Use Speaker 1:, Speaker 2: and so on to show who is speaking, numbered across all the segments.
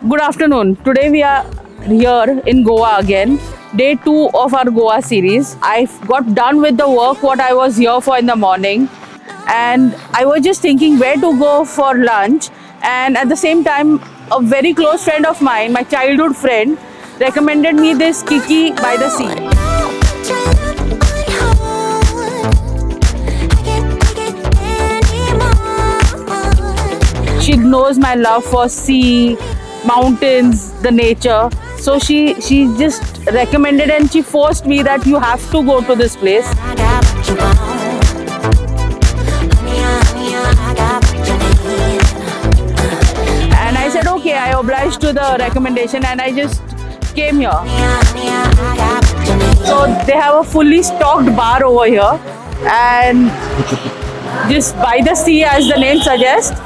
Speaker 1: Good afternoon. Today we are here in Goa again. Day 2 of our Goa series. I got done with the work what I was here for in the morning, and I was just thinking where to go for lunch, and at the same time a very close friend of mine, my childhood friend, recommended me this Kiki by the Sea. She knows my love for sea, mountains, the nature. So she just recommended and she forced me that you have to go to this place. And I said okay, I obliged to the recommendation and I just came here. So they have a fully stocked bar over here, and just by the sea, as the name suggests,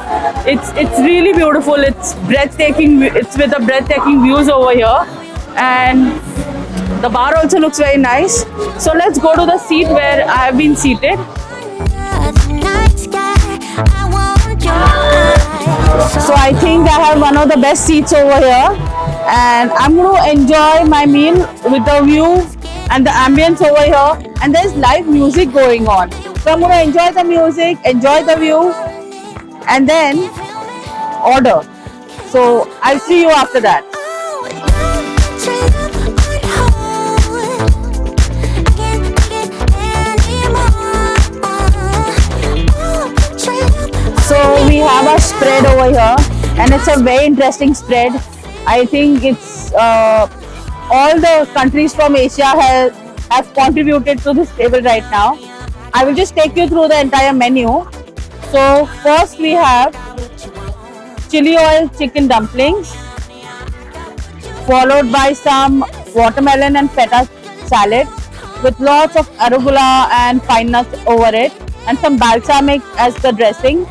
Speaker 1: it's really beautiful. It's breathtaking. It's with a breathtaking views over here, and the bar also looks very nice. So let's go to the seat where I have been seated. So I think I have one of the best seats over here, and I'm going to enjoy my meal with the view and the ambience over here, and there's live music going on. So I'm going to enjoy the music, enjoy the view, and then order. So I'll see you after that. So we have a spread over here, and it's a very interesting spread. I think it's all the countries from Asia have contributed to this table right now. I will just take you through the entire menu. So first we have chili oil chicken dumplings, followed by some watermelon and feta salad with lots of arugula and pine nuts over it, and some balsamic as the dressing.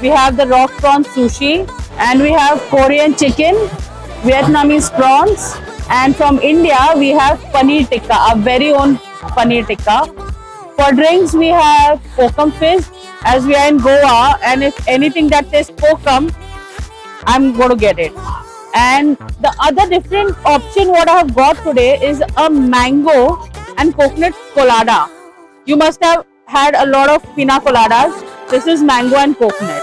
Speaker 1: We have the rock prawn sushi, and we have Korean chicken, Vietnamese prawns, and from India we have paneer tikka, our very own paneer tikka. For drinks we have Kokum Fizz, as we are in Goa, and if anything that says Kokum, I'm going to get it. And the other different option what I have got today is a mango and coconut colada. You must have had a lot of pina coladas. This is mango and coconut.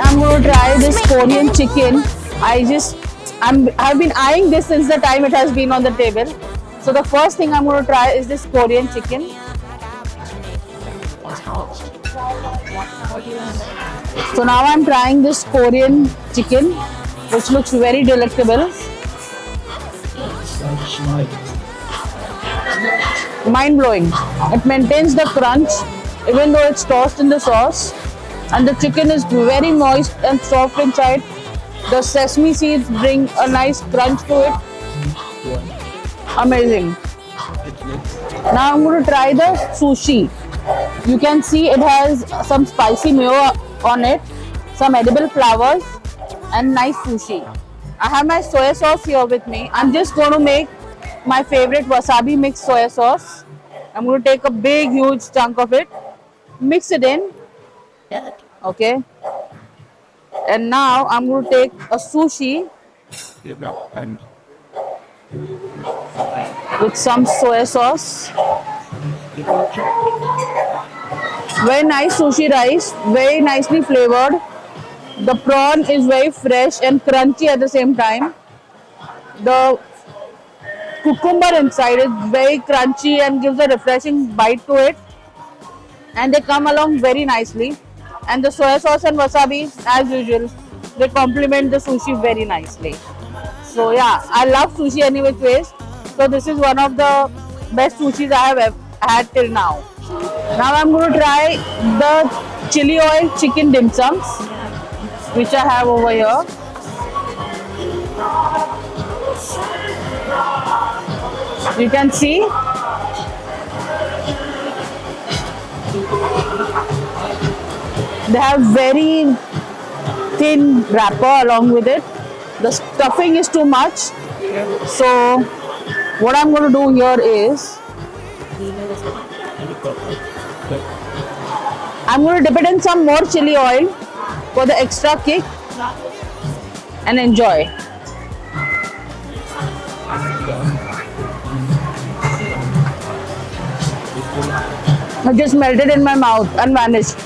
Speaker 1: I'm going to try this Korean chicken. I've been eyeing this since the time it has been on the table. So the first thing I'm going to try is this Korean chicken. So now I'm trying this Korean chicken, which looks very delectable. Mind blowing. It maintains the crunch even though it's tossed in the sauce. And the chicken is very moist and soft inside. The sesame seeds bring a nice crunch to it. Amazing. Now I'm going to try the sushi. You can see it has some spicy mayo on it, some edible flowers, and nice sushi. I have my soy sauce here with me. I'm just going to make my favorite wasabi mixed soy sauce. I'm going to take a big huge chunk of it, mix it in. Okay, and now I'm going to take a sushi with some soy sauce. Very nice sushi rice, very nicely flavored. The prawn is very fresh and crunchy at the same time. The cucumber inside is very crunchy and gives a refreshing bite to it, and they come along very nicely. And the soy sauce and wasabi, as usual, they complement the sushi very nicely. So yeah, I love sushi any which ways. So this is one of the best sushis I have ever had till now. Now I'm going to try the chili oil chicken dim sums, which I have over here. You can see they have very thin wrapper along with it. The stuffing is too much. So what I'm going to do here is I'm going to dip it in some more chili oil for the extra kick and enjoy. It just melted in my mouth and vanished.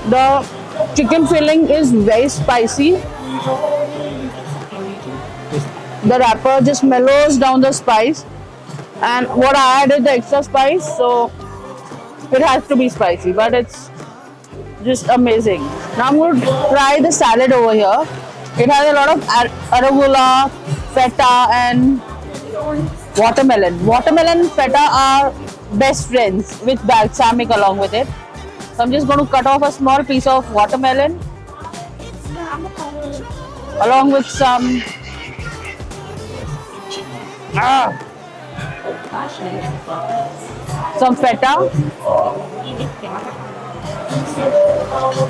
Speaker 1: The chicken filling is very spicy. The wrapper just mellows down the spice, and what I added the extra spice, so it has to be spicy, but it's just amazing. Now I'm going to try the salad over here. It has a lot of arugula, feta and watermelon. Watermelon and feta are best friends with balsamic along with it. So I'm just going to cut off a small piece of watermelon along with some feta.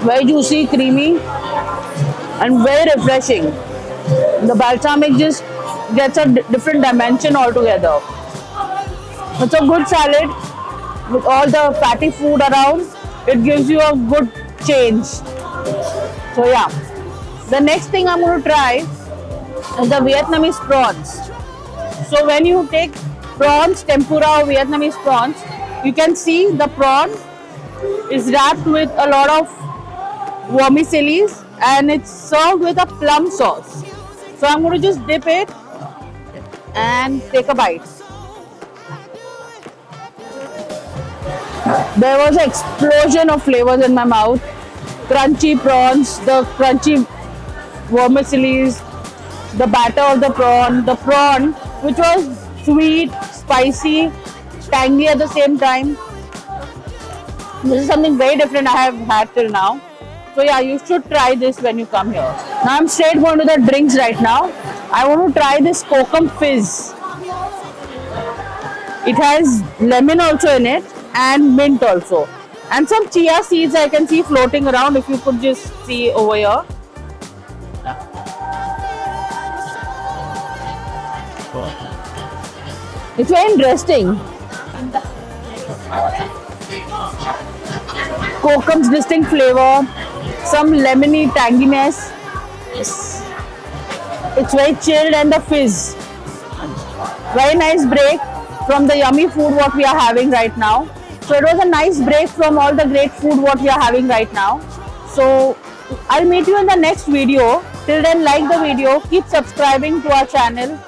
Speaker 1: Very juicy, creamy and very refreshing. The balsamic just gets a different dimension altogether. It's a good salad with all the fatty food around. It gives you a good change. So yeah, the next thing I'm going to try is the Vietnamese prawns. So when you take prawns, tempura or Vietnamese prawns, you can see the prawn is wrapped with a lot of vermicellis and it's served with a plum sauce. So I'm going to just dip it and take a bite. There was an explosion of flavors in my mouth. Crunchy prawns, the crunchy vermicellis, the batter of the prawn which was sweet, spicy, tangy at the same time. This is something very different I have had till now. So yeah, you should try this when you come here. Now I'm straight going to the drinks right now. I want to try this Kokum Fizz. It has lemon also in it and mint also. And some chia seeds I can see floating around, if you could just see over here. It's very interesting. Kokum's distinct flavor, some lemony tanginess. It's very chilled and the fizz. Very nice break from the yummy food what we are having right now. So it was a nice break from all the great food what we are having right now. So I'll meet you in the next video. Till then, like the video, keep subscribing to our channel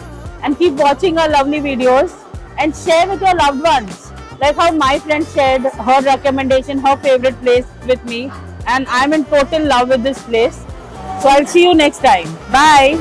Speaker 1: and keep watching our lovely videos and share with your loved ones. Like how my friend shared her recommendation, her favorite place with me, and I'm in total love with this place. So I'll see you next time. Bye.